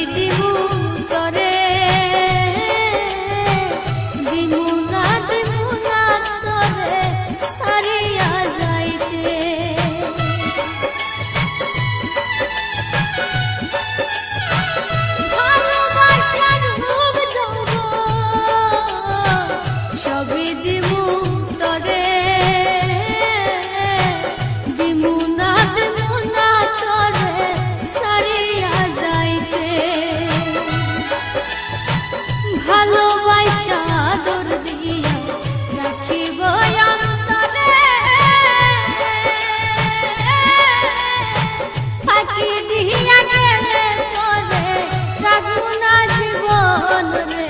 দিমু তরে দিমু না তরে সারিয়া যাইতে ভালোবাসার রূপ যাব সবই দিমু তরে দিমু না তরে সারিয়া যাইতে ভালোবাসা আদর দিয়া রাখিব অন্তরে ফাঁকি দিয়া গেলে পরে থাকবো না জীবন রে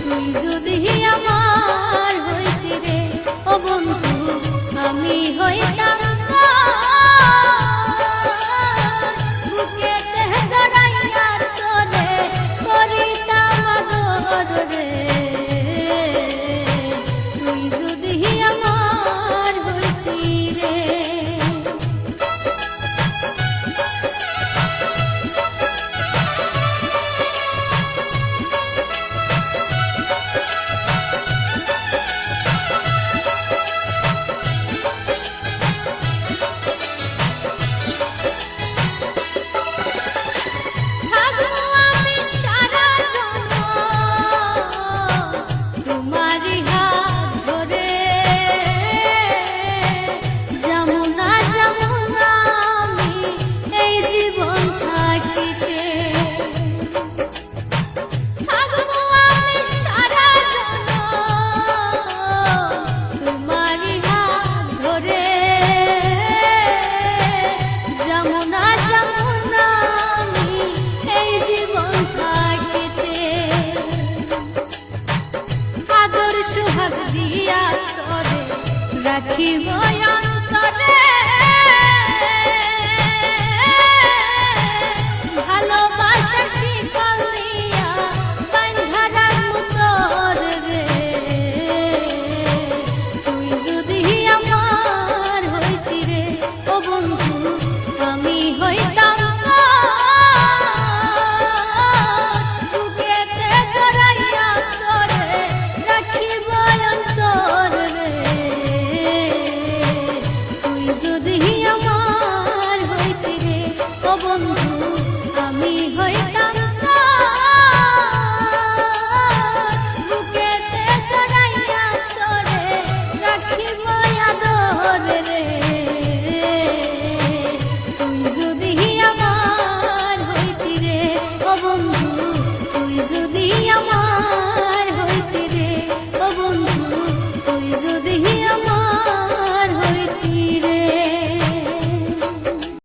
তুই যদি আমার হইতি রে ও বন্ধু আমি হইতাম বুকেতে জড়াইয়া তোরে করিতাম আদর রে তুই যদি আমার হইতি রে সোহাগ দিয়া তরে রাখিব অন্তরে ভালোবাসা শিকল দিয়া বাঁধা রাখবো তোরে রে তুই যদি আমার হইতি রে ও বন্ধু আমি হইতাম বুকেতে জড়াইয়া তোরে রাখিব অন্তর রে তুই যদি আমার হইতি রে ও বন্ধু আমি হইতাম বুকেতে জড়াইয়া তোরে রাখিব আদর রে তুই যদি আমার হইতি রে ও বন্ধু তুই যদি আমার